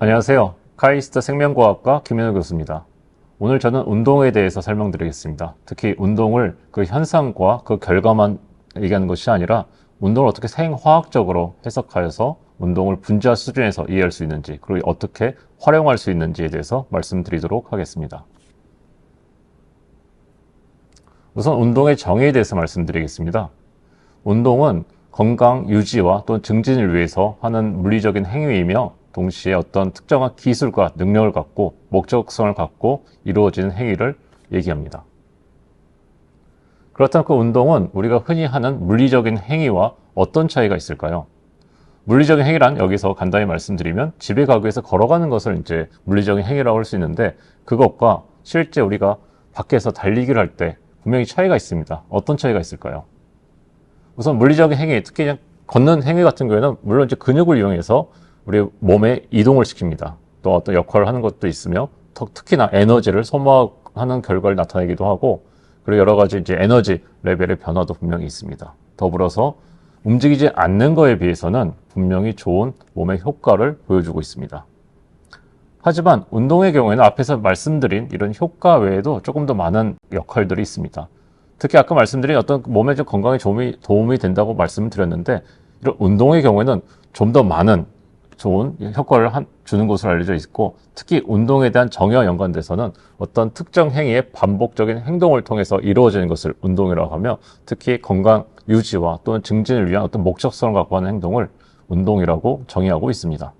안녕하세요. 카이스트 생명과학과 김현우 교수입니다. 오늘 저는 운동에 대해서 설명드리겠습니다. 특히 운동을 그 현상과 그 결과만 얘기하는 것이 아니라 운동을 어떻게 생화학적으로 해석하여서 운동을 분자 수준에서 이해할 수 있는지, 그리고 어떻게 활용할 수 있는지에 대해서 말씀드리도록 하겠습니다. 우선 운동의 정의에 대해서 말씀드리겠습니다. 운동은 건강 유지와 또는 증진을 위해서 하는 물리적인 행위이며 동시에 어떤 특정한 기술과 능력을 갖고 목적성을 갖고 이루어지는 행위를 얘기합니다. 그렇다면 그 운동은 우리가 흔히 하는 물리적인 행위와 어떤 차이가 있을까요? 물리적인 행위란 여기서 간단히 말씀드리면 집에 가기 위해서 걸어가는 것을 이제 물리적인 행위라고 할 수 있는데, 그것과 실제 우리가 밖에서 달리기를 할 때 분명히 차이가 있습니다. 어떤 차이가 있을까요? 우선 물리적인 행위, 특히 그냥 걷는 행위 같은 경우에는 물론 이제 근육을 이용해서 우리 몸에 이동을 시킵니다. 또 어떤 역할을 하는 것도 있으며, 특히나 에너지를 소모하는 결과를 나타내기도 하고, 그리고 여러 가지 이제 에너지 레벨의 변화도 분명히 있습니다. 더불어서 움직이지 않는 거에 비해서는 분명히 좋은 몸의 효과를 보여주고 있습니다. 하지만 운동의 경우에는 앞에서 말씀드린 이런 효과 외에도 조금 더 많은 역할들이 있습니다. 특히 아까 말씀드린 어떤 몸의 건강에 도움이 된다고 말씀을 드렸는데, 이런 운동의 경우에는 좀 더 많은 좋은 효과를 주는 것으로 알려져 있고, 특히 운동에 대한 정의와 연관돼서는 어떤 특정 행위의 반복적인 행동을 통해서 이루어지는 것을 운동이라고 하며, 특히 건강 유지와 또는 증진을 위한 어떤 목적성을 갖고 하는 행동을 운동이라고 정의하고 있습니다.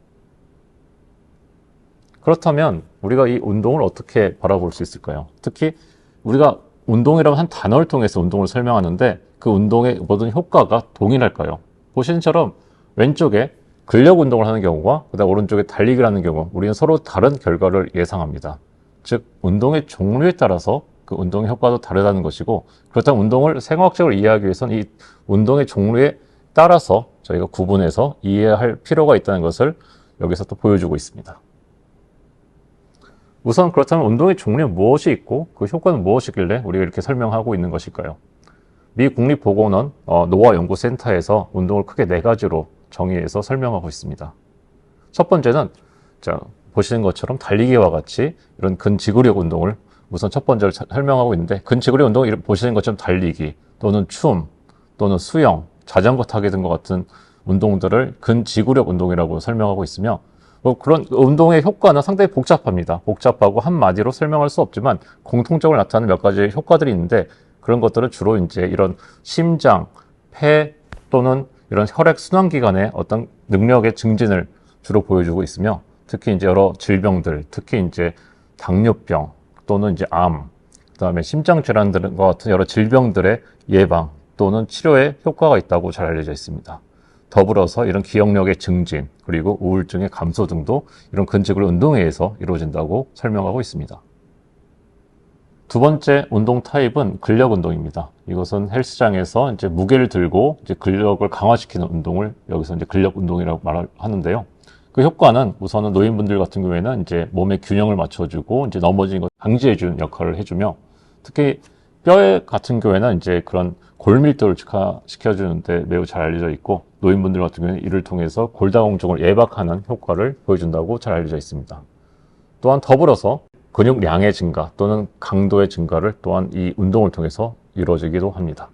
그렇다면 우리가 이 운동을 어떻게 바라볼 수 있을까요? 특히 우리가 운동이라는 한 단어를 통해서 운동을 설명하는데, 그 운동의 모든 효과가 동일할까요? 보시는 것처럼 왼쪽에 근력 운동을 하는 경우와 그다음 오른쪽에 달리기를 하는 경우, 우리는 서로 다른 결과를 예상합니다. 즉 운동의 종류에 따라서 그 운동의 효과도 다르다는 것이고, 그렇다면 운동을 생화학적으로 이해하기 위해서는 이 운동의 종류에 따라서 저희가 구분해서 이해할 필요가 있다는 것을 여기서 또 보여주고 있습니다. 우선 그렇다면 운동의 종류는 무엇이 있고 그 효과는 무엇이길래 우리가 이렇게 설명하고 있는 것일까요? 미 국립보건원 노화 연구센터에서 운동을 크게 4가지로 정의해서 설명하고 있습니다. 첫 번째는 보시는 것처럼 달리기와 같이 이런 근지구력 운동을 우선 첫 번째로 설명하고 있는데, 근지구력 운동을 보시는 것처럼 달리기 또는 춤 또는 수영, 자전거 타기 등과 같은 운동들을 근지구력 운동이라고 설명하고 있으며, 그런 운동의 효과는 상당히 복잡합니다. 복잡하고 한마디로 설명할 수 없지만 공통적으로 나타나는 몇 가지 효과들이 있는데, 그런 것들은 주로 이제 이런 심장, 폐 또는 이런 혈액 순환기관의 어떤 능력의 증진을 주로 보여주고 있으며, 특히 이제 여러 질병들, 특히 이제 당뇨병 또는 이제 암, 그다음에 심장 질환들과 같은 여러 질병들의 예방 또는 치료에 효과가 있다고 잘 알려져 있습니다. 더불어서 이런 기억력의 증진, 그리고 우울증의 감소 등도 이런 근지구력 운동에 의해서 이루어진다고 설명하고 있습니다. 두 번째 운동 타입은 근력 운동입니다. 이것은 헬스장에서 이제 무게를 들고 이제 근력을 강화시키는 운동을 여기서 이제 근력 운동이라고 말하는데요. 그 효과는 우선은 노인분들 같은 경우에는 이제 몸의 균형을 맞춰주고 이제 넘어지는 것 방지해주는 역할을 해주며, 특히 뼈 같은 경우에는 이제 그런 골밀도를 시켜주는데 매우 잘 알려져 있고, 노인분들 같은 경우에는 이를 통해서 골다공증을 예방하는 효과를 보여준다고 잘 알려져 있습니다. 또한 더불어서 근육량의 증가 또는 강도의 증가를 또한 이 운동을 통해서 이루어지기도 합니다.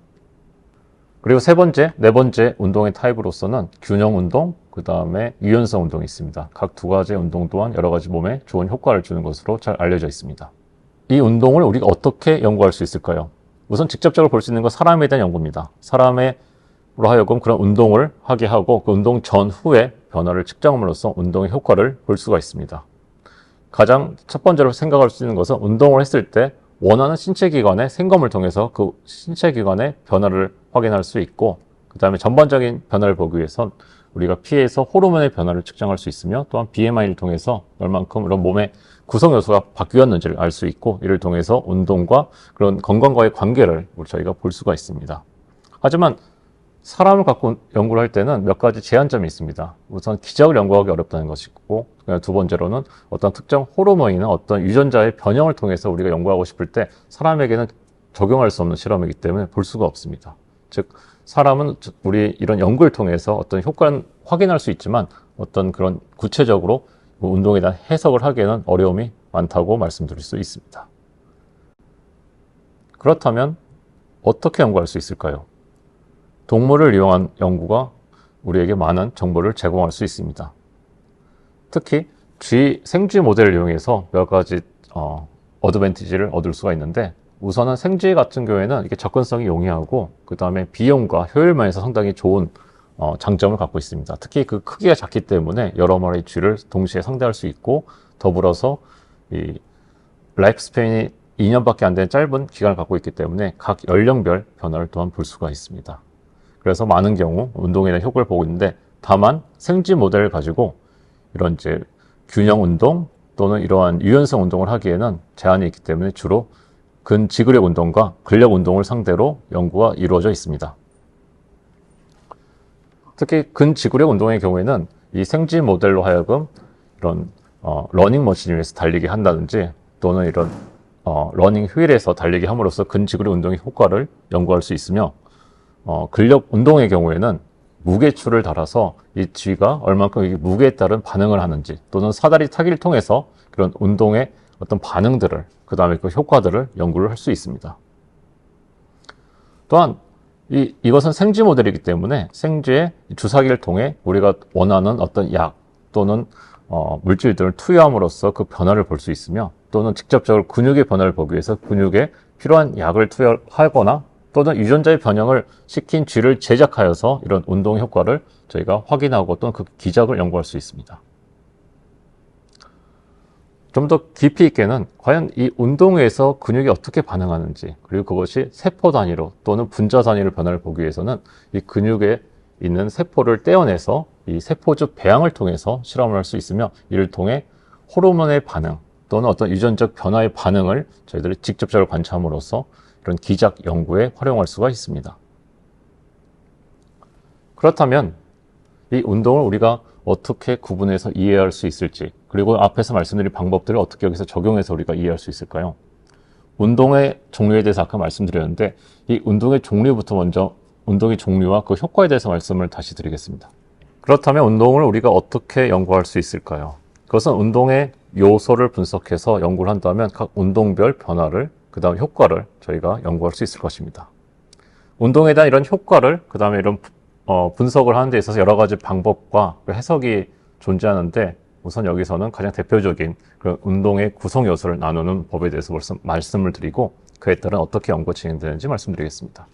그리고 네 번째 운동의 타입으로서는 균형 운동, 그 다음에 유연성 운동이 있습니다. 각 2가지의 운동 또한 여러 가지 몸에 좋은 효과를 주는 것으로 잘 알려져 있습니다. 이 운동을 우리가 어떻게 연구할 수 있을까요? 우선 직접적으로 볼 수 있는 건 사람에 대한 연구입니다. 사람으로 하여금 그런 운동을 하게 하고 그 운동 전후의 변화를 측정함으로써 운동의 효과를 볼 수가 있습니다. 가장 첫 번째로 생각할 수 있는 것은 운동을 했을 때 원하는 신체 기관의 생검을 통해서 그 신체 기관의 변화를 확인할 수 있고, 그 다음에 전반적인 변화를 보기 위해선 우리가 피에서 호르몬의 변화를 측정할 수 있으며, 또한 BMI를 통해서 얼만큼 이런 몸의 구성 요소가 바뀌었는지를 알 수 있고, 이를 통해서 운동과 그런 건강과의 관계를 저희가 볼 수가 있습니다. 하지만 사람을 갖고 연구를 할 때는 몇 가지 제한점이 있습니다. 우선 기적을 연구하기 어렵다는 것이고, 두 번째로는 어떤 특정 호르몬이나 어떤 유전자의 변형을 통해서 우리가 연구하고 싶을 때 사람에게는 적용할 수 없는 실험이기 때문에 볼 수가 없습니다. 즉 사람은 우리 이런 연구를 통해서 어떤 효과는 확인할 수 있지만 어떤 그런 구체적으로 운동에 대한 해석을 하기에는 어려움이 많다고 말씀드릴 수 있습니다. 그렇다면 어떻게 연구할 수 있을까요? 동물을 이용한 연구가 우리에게 많은 정보를 제공할 수 있습니다. 특히 생쥐 모델을 이용해서 몇 가지 어드밴티지를 얻을 수가 있는데, 우선은 생쥐 같은 경우에는 이게 접근성이 용이하고 그 다음에 비용과 효율 면에서 상당히 좋은 장점을 갖고 있습니다. 특히 그 크기가 작기 때문에 여러 마리의 쥐를 동시에 상대할 수 있고, 더불어서 이 라이프 스팬이 2년밖에 안 되는 짧은 기간을 갖고 있기 때문에 각 연령별 변화를 또한 볼 수가 있습니다. 그래서 많은 경우 운동에 대한 효과를 보고 있는데, 다만 생쥐 모델을 가지고 이런 이제 균형 운동 또는 이러한 유연성 운동을 하기에는 제한이 있기 때문에 주로 근지구력 운동과 근력 운동을 상대로 연구가 이루어져 있습니다. 특히 근지구력 운동의 경우에는 이 생쥐 모델로 하여금 이런 러닝머신 위에서 달리게 한다든지, 또는 이런 러닝 휠에서 달리게 함으로써 근지구력 운동의 효과를 연구할 수 있으며, 근력 운동의 경우에는 무게추를 달아서 이 쥐가 얼만큼 이 무게에 따른 반응을 하는지, 또는 사다리 타기를 통해서 그런 운동의 어떤 반응들을, 그 다음에 그 효과들을 연구를 할 수 있습니다. 또한 이것은 생쥐 모델이기 때문에 생쥐의 주사기를 통해 우리가 원하는 어떤 약 또는 물질들을 투여함으로써 그 변화를 볼 수 있으며, 또는 직접적으로 근육의 변화를 보기 위해서 근육에 필요한 약을 투여하거나, 또는 유전자의 변형을 시킨 쥐를 제작하여서 이런 운동 효과를 저희가 확인하고 또는 그 기적을 연구할 수 있습니다. 좀 더 깊이 있게는 과연 이 운동에서 근육이 어떻게 반응하는지, 그리고 그것이 세포 단위로 또는 분자 단위로 변화를 보기 위해서는 이 근육에 있는 세포를 떼어내서 이 세포주 배양을 통해서 실험을 할 수 있으며, 이를 통해 호르몬의 반응 또는 어떤 유전적 변화의 반응을 저희들이 직접적으로 관찰함으로써 이런 기작 연구에 활용할 수가 있습니다. 그렇다면 이 운동을 우리가 어떻게 구분해서 이해할 수 있을지, 그리고 앞에서 말씀드린 방법들을 어떻게 여기서 적용해서 우리가 이해할 수 있을까요? 운동의 종류에 대해서 아까 말씀드렸는데, 이 운동의 종류부터 먼저 운동의 종류와 그 효과에 대해서 말씀을 다시 드리겠습니다. 그렇다면 운동을 우리가 어떻게 연구할 수 있을까요? 그것은 운동의 요소를 분석해서 연구를 한다면 각 운동별 변화를, 그 다음 효과를 저희가 연구할 수 있을 것입니다. 운동에 대한 이런 효과를, 그 다음에 이런 분석을 하는 데 있어서 여러 가지 방법과 해석이 존재하는데, 우선 여기서는 가장 대표적인 그 운동의 구성 요소를 나누는 법에 대해서 벌써 말씀을 드리고, 그에 따른 어떻게 연구가 진행되는지 말씀드리겠습니다.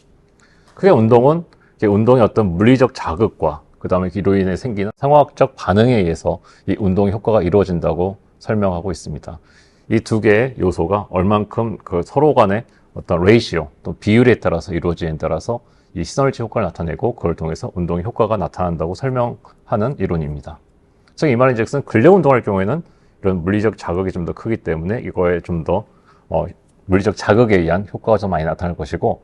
크게 운동은 운동의 어떤 물리적 자극과 그 다음에 이로 인해 생기는 생화학적 반응에 의해서 이 운동의 효과가 이루어진다고 설명하고 있습니다. 이 두 개의 요소가 얼만큼 그 서로 간의 어떤 레이시오, 또 비율에 따라서 이루어지는 따라서 이 시너지 효과를 나타내고, 그걸 통해서 운동의 효과가 나타난다고 설명하는 이론입니다. 즉, 이 말인즉슨 근력 운동할 경우에는 이런 물리적 자극이 좀 더 크기 때문에 이거에 좀 더 물리적 자극에 의한 효과가 좀 많이 나타날 것이고,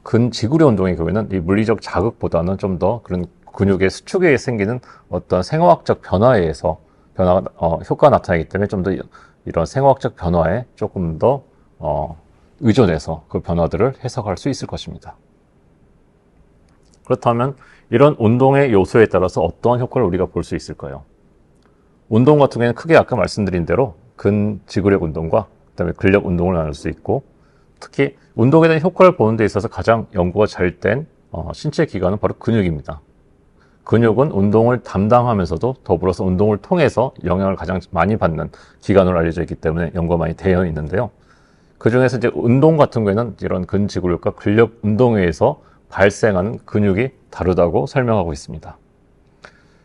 근지구력 운동의 경우에는 이 물리적 자극보다는 좀 더 그런 근육의 수축에 생기는 어떤 생화학적 변화에 의해서 효과가 나타나기 때문에 좀 더 이런 생화학적 변화에 조금 더 의존해서 그 변화들을 해석할 수 있을 것입니다. 그렇다면 이런 운동의 요소에 따라서 어떠한 효과를 우리가 볼 수 있을까요? 운동 같은 경우에는 크게 아까 말씀드린 대로 근지구력 운동과 그다음에 근력 운동을 나눌 수 있고, 특히 운동에 대한 효과를 보는 데 있어서 가장 연구가 잘 된 신체 기관은 바로 근육입니다. 근육은 운동을 담당하면서도 더불어서 운동을 통해서 영향을 가장 많이 받는 기관으로 알려져 있기 때문에 연구가 많이 되어 있는데요. 그 중에서 이제 운동 같은 경우에는 이런 근지구력과 근력 운동에 의해서 발생하는 근육이 다르다고 설명하고 있습니다.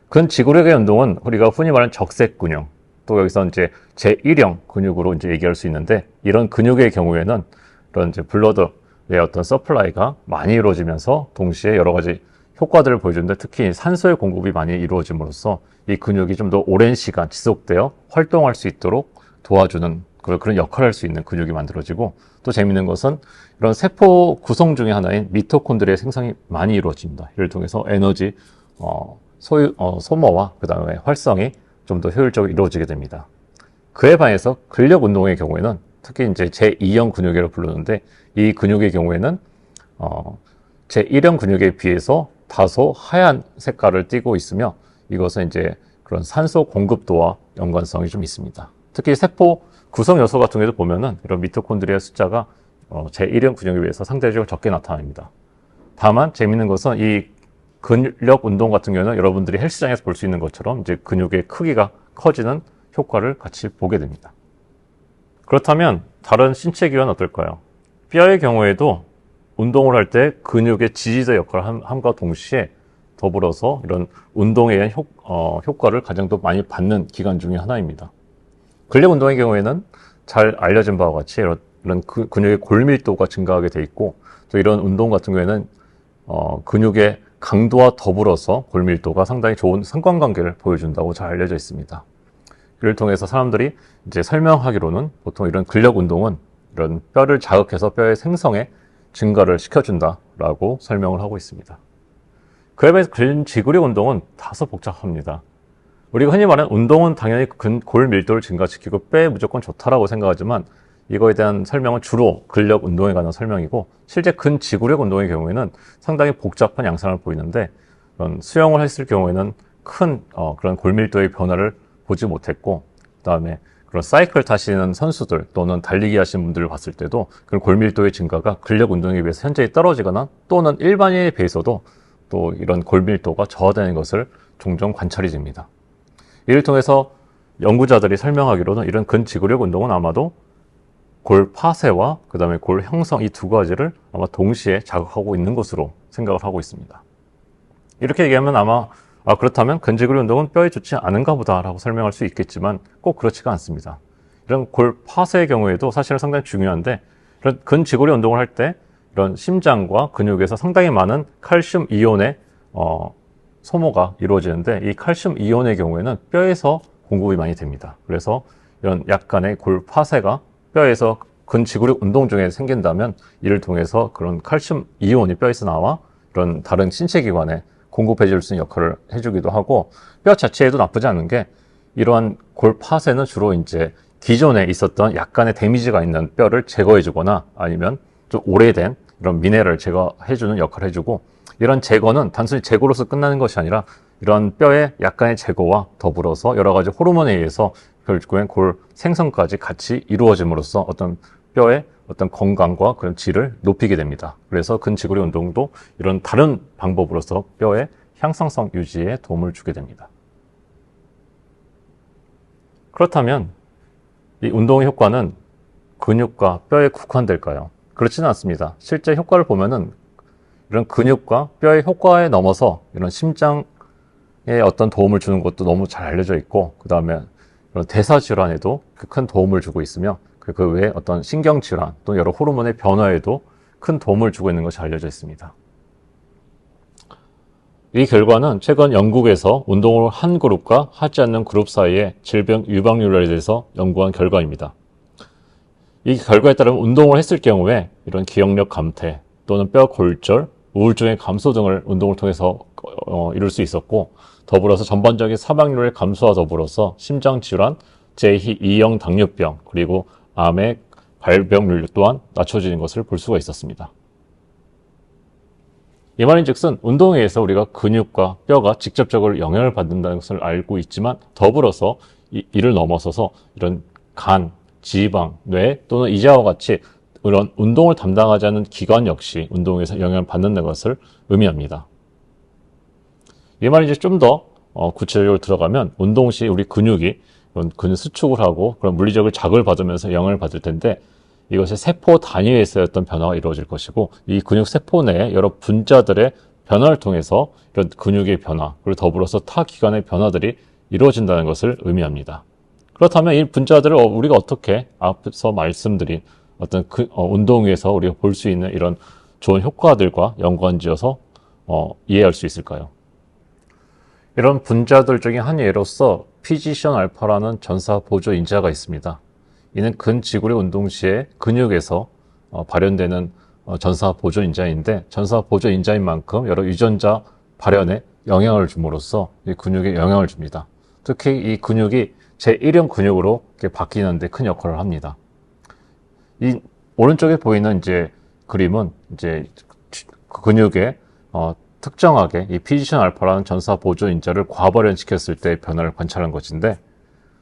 근지구력의 운동은 우리가 흔히 말하는 적색 근육, 또 여기서 이제 제1형 근육으로 이제 얘기할 수 있는데, 이런 근육의 경우에는 이런 이제 블러드의 어떤 서플라이가 많이 이루어지면서 동시에 여러 가지 효과들을 보여주는데, 특히 산소의 공급이 많이 이루어짐으로써 이 근육이 좀 더 오랜 시간 지속되어 활동할 수 있도록 도와주는 그런 역할을 할 수 있는 근육이 만들어지고, 또 재미있는 것은 이런 세포 구성 중에 하나인 미토콘드리아의 생성이 많이 이루어집니다. 이를 통해서 에너지 소모와 그 다음에 활성이 좀 더 효율적으로 이루어지게 됩니다. 그에 반해서 근력 운동의 경우에는 특히 이제 제2형 근육이라고 부르는데, 이 근육의 경우에는 제1형 근육에 비해서 다소 하얀 색깔을 띠고 있으며, 이것은 이제 그런 산소 공급도와 연관성이 좀 있습니다. 특히 세포 구성 요소 같은 경우에도 보면은 이런 미토콘드리아 숫자가 제1형 근육에 비해서 상대적으로 적게 나타납니다. 다만 재밌는 것은 이 근력 운동 같은 경우는 여러분들이 헬스장에서 볼 수 있는 것처럼 이제 근육의 크기가 커지는 효과를 같이 보게 됩니다. 그렇다면 다른 신체 기관은 어떨까요? 뼈의 경우에도 운동을 할 때 근육의 지지자 역할을 함과 동시에 더불어서 이런 운동에 의한 효과를 가장 더 많이 받는 기관 중에 하나입니다. 근력 운동의 경우에는 잘 알려진 바와 같이 이런 근육의 골밀도가 증가하게 돼 있고, 또 이런 운동 같은 경우에는 근육의 강도와 더불어서 골밀도가 상당히 좋은 상관관계를 보여준다고 잘 알려져 있습니다. 이를 통해서 사람들이 이제 설명하기로는 보통 이런 근력 운동은 이런 뼈를 자극해서 뼈의 생성에 증가를 시켜준다라고 설명을 하고 있습니다. 그에 비해서 근지구력 운동은 다소 복잡합니다. 우리가 흔히 말하는 운동은 당연히 골밀도를 증가시키고 뼈에 무조건 좋다라고 생각하지만, 이거에 대한 설명은 주로 근력 운동에 관한 설명이고, 실제 근지구력 운동의 경우에는 상당히 복잡한 양상을 보이는데, 수영을 했을 경우에는 큰 그런 골밀도의 변화를 보지 못했고, 그 다음에 그런 사이클 타시는 선수들 또는 달리기 하시는 분들을 봤을 때도 그런 골밀도의 증가가 근력 운동에 비해서 현저히 떨어지거나, 또는 일반인에 비해서도 또 이런 골밀도가 저하되는 것을 종종 관찰이 됩니다. 이를 통해서 연구자들이 설명하기로는 이런 근지구력 운동은 아마도 골 파쇄와 그 다음에 골 형성, 이 두 가지를 아마 동시에 자극하고 있는 것으로 생각을 하고 있습니다. 이렇게 얘기하면 아마 그렇다면 근지구력 운동은 뼈에 좋지 않은가 보다라고 설명할 수 있겠지만, 꼭 그렇지가 않습니다. 이런 골 파쇄의 경우에도 사실은 상당히 중요한데, 이런 근지구력 운동을 할 때 이런 심장과 근육에서 상당히 많은 칼슘 이온의 소모가 이루어지는데, 이 칼슘 이온의 경우에는 뼈에서 공급이 많이 됩니다. 그래서 이런 약간의 골 파쇄가 뼈에서 근지구력 운동 중에 생긴다면, 이를 통해서 그런 칼슘 이온이 뼈에서 나와 이런 다른 신체 기관에 공급해 줄 수 있는 역할을 해주기도 하고, 뼈 자체에도 나쁘지 않은 게, 이러한 골 파쇄는 주로 이제 기존에 있었던 약간의 데미지가 있는 뼈를 제거해 주거나, 아니면 좀 오래된 이런 미네랄을 제거해 주는 역할을 해주고, 이런 제거는 단순히 제거로서 끝나는 것이 아니라 이런 뼈의 약간의 제거와 더불어서 여러 가지 호르몬에 의해서 결국엔 골 생성까지 같이 이루어짐으로써 어떤 뼈의 어떤 건강과 그런 질을 높이게 됩니다. 그래서 근지구력 운동도 이런 다른 방법으로서 뼈의 향상성 유지에 도움을 주게 됩니다. 그렇다면 이 운동의 효과는 근육과 뼈에 국한될까요? 그렇지는 않습니다. 실제 효과를 보면은 이런 근육과 뼈의 효과에 넘어서 이런 심장에 어떤 도움을 주는 것도 너무 잘 알려져 있고, 그 다음에 이런 대사 질환에도 큰 도움을 주고 있으며, 그 외에 어떤 신경 질환 또는 여러 호르몬의 변화에도 큰 도움을 주고 있는 것이 알려져 있습니다. 이 결과는 최근 영국에서 운동을 한 그룹과 하지 않는 그룹 사이의 질병 유방률에 대해서 연구한 결과입니다. 이 결과에 따르면 운동을 했을 경우에 이런 기억력 감퇴 또는 뼈 골절, 우울증의 감소 등을 운동을 통해서 이룰 수 있었고, 더불어서 전반적인 사망률의 감소와 더불어서 심장질환, 제2형 당뇨병, 그리고 암의 발병률 또한 낮춰지는 것을 볼 수가 있었습니다. 이 말인즉슨 운동에 의해서 우리가 근육과 뼈가 직접적으로 영향을 받는다는 것을 알고 있지만, 더불어서 이를 넘어서서 이런 간, 지방, 뇌 또는 이자와 같이 이런 운동을 담당하지 않는 기관 역시 운동에서 영향을 받는다는 것을 의미합니다. 이 말이 이제 좀 더 구체적으로 들어가면, 운동 시 우리 근육이 근육 수축을 하고 그런 물리적인 자극을 받으면서 영향을 받을 텐데, 이것이 세포 단위에서의 어떤 변화가 이루어질 것이고, 이 근육 세포 내에 여러 분자들의 변화를 통해서 이런 근육의 변화, 그리고 더불어서 타 기관의 변화들이 이루어진다는 것을 의미합니다. 그렇다면 이 분자들을 우리가 어떻게 앞서 말씀드린 어떤 운동에서 우리가 볼 수 있는 이런 좋은 효과들과 연관지어서 이해할 수 있을까요? 이런 분자들 중에 한 예로서 피지션 알파라는 전사 보조 인자가 있습니다. 이는 근지구력 운동 시에 근육에서 발현되는 전사 보조 인자인데, 전사 보조 인자인 만큼 여러 유전자 발현에 영향을 줌으로써 이 근육에 영향을 줍니다. 특히 이 근육이 제1형 근육으로 바뀌는 데 큰 역할을 합니다. 이 오른쪽에 보이는 이제 그림은 이제 근육에 특정하게 이 피지션 알파라는 전사 보조 인자를 과발현시켰을 때의 변화를 관찰한 것인데,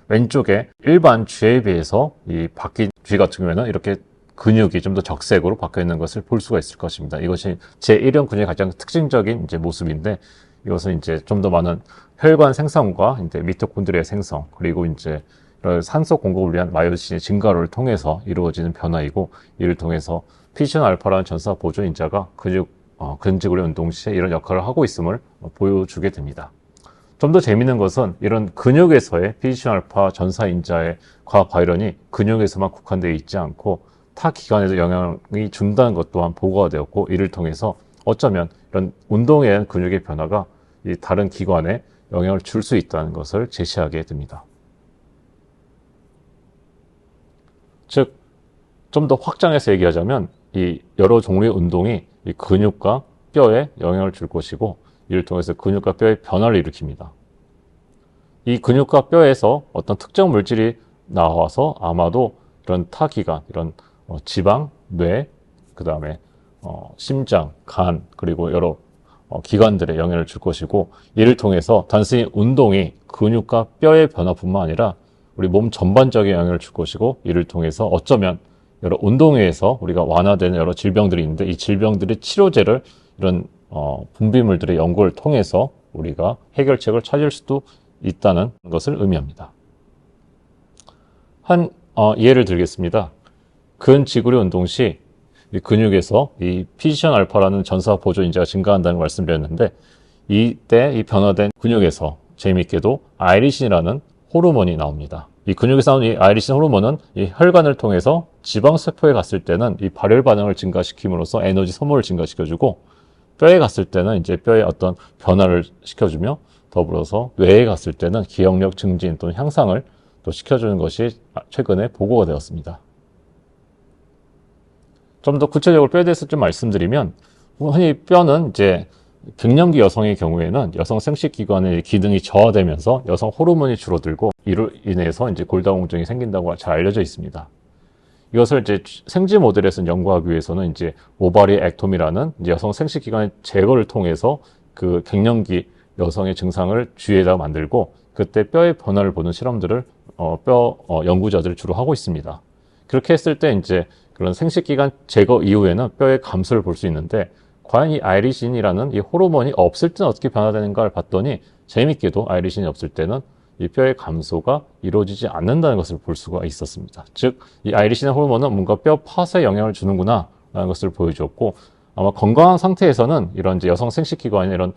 왼쪽에 일반 쥐에 비해서 이 바뀐 쥐 같은 경우에는 이렇게 근육이 좀 더 적색으로 바뀌어 있는 것을 볼 수가 있을 것입니다. 이것이 제1형 근육의 가장 특징적인 이제 모습인데, 이것은 이제 좀 더 많은 혈관 생성과 이제 미토콘드리아 생성, 그리고 이제 이런 산소 공급을 위한 마이오신의 증가를 통해서 이루어지는 변화이고, 이를 통해서 피지션 알파라는 전사 보조 인자가 근지구력 운동 시에 이런 역할을 하고 있음을 보여주게 됩니다. 좀 더 재미있는 것은 이런 근육에서의 피지션 알파 전사 인자의 과학 발현이 근육에서만 국한되어 있지 않고 타 기관에도 영향이 준다는 것 또한 보고가 되었고, 이를 통해서 어쩌면 이런 운동에 의한 근육의 변화가 이 다른 기관에 영향을 줄 수 있다는 것을 제시하게 됩니다. 즉, 좀 더 확장해서 얘기하자면 이 여러 종류의 운동이 이 근육과 뼈에 영향을 줄 것이고, 이를 통해서 근육과 뼈의 변화를 일으킵니다. 이 근육과 뼈에서 어떤 특정 물질이 나와서 아마도 이런 타 기관, 이런 지방, 뇌, 그 다음에 심장, 간, 그리고 여러 기관들에 영향을 줄 것이고, 이를 통해서 단순히 운동이 근육과 뼈의 변화뿐만 아니라 우리 몸 전반적인 영향을 줄 것이고, 이를 통해서 어쩌면 여러 운동에 의해서 우리가 완화되는 여러 질병들이 있는데, 이 질병들의 치료제를 이런 분비물들의 연구를 통해서 우리가 해결책을 찾을 수도 있다는 것을 의미합니다. 한 예를 들겠습니다. 근지구력 운동 시 이 근육에서 이 피지션 알파라는 전사 보조 인자가 증가한다는 말씀드렸는데, 이때 이 변화된 근육에서 재미있게도 아이리신이라는 호르몬이 나옵니다. 이 근육에서 나오는 이 아이리신 호르몬은 이 혈관을 통해서 지방세포에 갔을 때는 이 발열 반응을 증가시킴으로써 에너지 소모를 증가시켜주고, 뼈에 갔을 때는 이제 뼈에 어떤 변화를 시켜주며, 더불어서 뇌에 갔을 때는 기억력 증진 또는 향상을 또 시켜주는 것이 최근에 보고가 되었습니다. 좀 더 구체적으로 뼈에 대해서 좀 말씀드리면, 흔히 뼈는 이제 갱년기 여성의 경우에는 여성 생식기관의 기능이 저하되면서 여성 호르몬이 줄어들고, 이로 인해서 이제 골다공증이 생긴다고 잘 알려져 있습니다. 이것을 이제 생쥐 모델에서 연구하기 위해서는 이제 오바리 액톰이라는 이제 여성 생식기관의 제거를 통해서 그 갱년기 여성의 증상을 쥐에다 만들고, 그때 뼈의 변화를 보는 실험들을 연구자들이 주로 하고 있습니다. 그렇게 했을 때 이제 그런 생식기관 제거 이후에는 뼈의 감소를 볼 수 있는데, 과연 이 아이리신이라는 이 호르몬이 없을 때는 어떻게 변화되는가를 봤더니, 재밌게도 아이리신이 없을 때는 이 뼈의 감소가 이루어지지 않는다는 것을 볼 수가 있었습니다. 즉, 이 아이리신 호르몬은 뭔가 뼈 파쇄에 영향을 주는구나 라는 것을 보여주었고, 아마 건강한 상태에서는 이런 이제 여성 생식기관이나 이런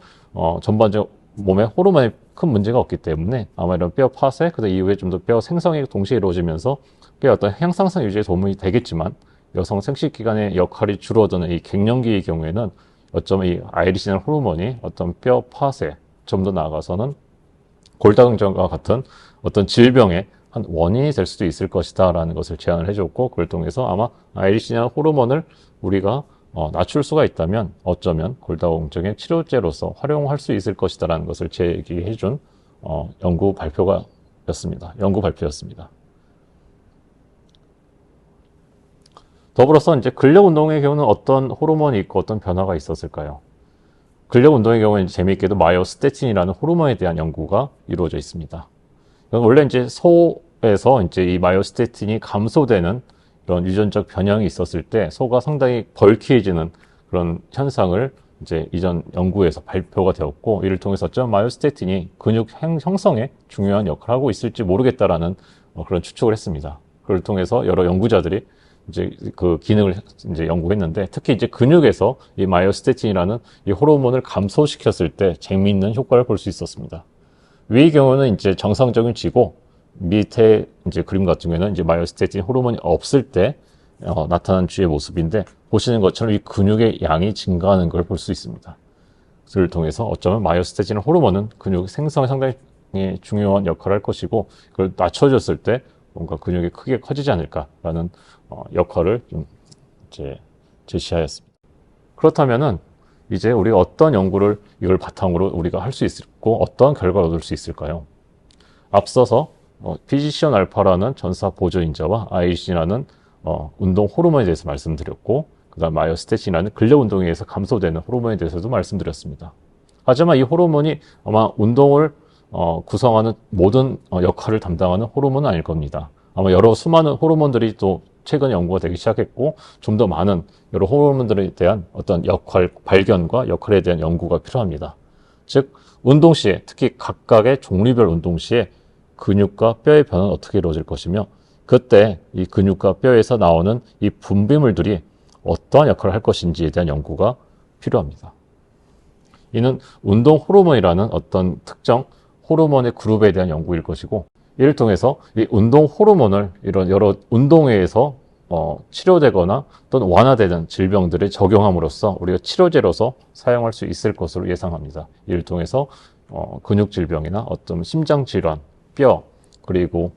전반적 몸에 호르몬에 큰 문제가 없기 때문에 아마 이런 뼈 파쇄, 그 이후에 좀 더 뼈 생성이 동시에 이루어지면서 뼈의 어떤 향상성 유지에 도움이 되겠지만, 여성 생식기관의 역할이 줄어드는 이 갱년기의 경우에는 어쩌면 이 아이리신 호르몬이 어떤 뼈 파쇄, 좀 더 나아가서는 골다공증과 같은 어떤 질병의 한 원인이 될 수도 있을 것이다 라는 것을 제안을 해줬고, 그걸 통해서 아마 아이리신 호르몬을 우리가 낮출 수가 있다면 어쩌면 골다공증의 치료제로서 활용할 수 있을 것이다 라는 것을 제기해준 연구 발표였습니다. 더불어서 이제 근력 운동의 경우는 어떤 호르몬이 있고 어떤 변화가 있었을까요? 근력 운동의 경우는 재미있게도 마이오스테틴이라는 호르몬에 대한 연구가 이루어져 있습니다. 원래 이제 소에서 이제 이 마이오스테틴이 감소되는 그런 유전적 변형이 있었을 때 소가 상당히 벌키해지는 그런 현상을 이제 이전 연구에서 발표가 되었고, 이를 통해서 어쩌면 마이오스테틴이 근육 형성에 중요한 역할을 하고 있을지 모르겠다라는 그런 추측을 했습니다. 그걸 통해서 여러 연구자들이 이제 그 기능을 이제 연구했는데, 특히 이제 근육에서 이 마이오스테틴이라는 이 호르몬을 감소시켰을 때 재미있는 효과를 볼 수 있었습니다. 위의 경우는 이제 정상적인 쥐고, 밑에 이제 그림 같은 경우에는 이제 마이오스테틴 호르몬이 없을 때 나타난 쥐의 모습인데, 보시는 것처럼 이 근육의 양이 증가하는 걸 볼 수 있습니다. 그를 통해서 어쩌면 마이오스테틴 호르몬은 근육 생성에 상당히 중요한 역할을 할 것이고, 그걸 낮춰줬을 때 뭔가 근육이 크게 커지지 않을까라는 역할을 좀 이제 제시하였습니다. 그렇다면은 이제 우리가 어떤 연구를 이걸 바탕으로 우리가 할 수 있고 어떤 결과를 얻을 수 있을까요? 앞서서 피지션 알파라는 전사 보조 인자와 아이리신이라는 운동 호르몬에 대해서 말씀드렸고, 그다음 마이오스테틴이라는 근력 운동에 의해서 감소되는 호르몬에 대해서도 말씀드렸습니다. 하지만 이 호르몬이 아마 운동을 구성하는 모든 역할을 담당하는 호르몬은 아닐 겁니다. 아마 여러 수많은 호르몬들이 또 최근 연구가 되기 시작했고 좀 더 많은 여러 호르몬들에 대한 어떤 역할 발견과 역할에 대한 연구가 필요합니다. 즉 운동 시에 특히 각각의 종류별 운동 시에 근육과 뼈의 변화는 어떻게 이루어질 것이며 그때 이 근육과 뼈에서 나오는 이 분비물들이 어떠한 역할을 할 것인지에 대한 연구가 필요합니다. 이는 운동 호르몬이라는 어떤 특정 호르몬의 그룹에 대한 연구일 것이고 이를 통해서 이 운동 호르몬을 이런 여러 운동에 의해서 치료되거나 또는 완화되는 질병들에 적용함으로써 우리가 치료제로서 사용할 수 있을 것으로 예상합니다. 이를 통해서 근육 질병이나 어떤 심장 질환, 뼈, 그리고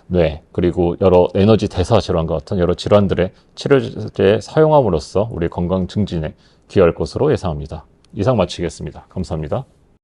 뇌, 그리고 여러 에너지 대사 질환과 같은 여러 질환들의 치료제에 사용함으로써 우리 건강 증진에 기여할 것으로 예상합니다. 이상 마치겠습니다. 감사합니다.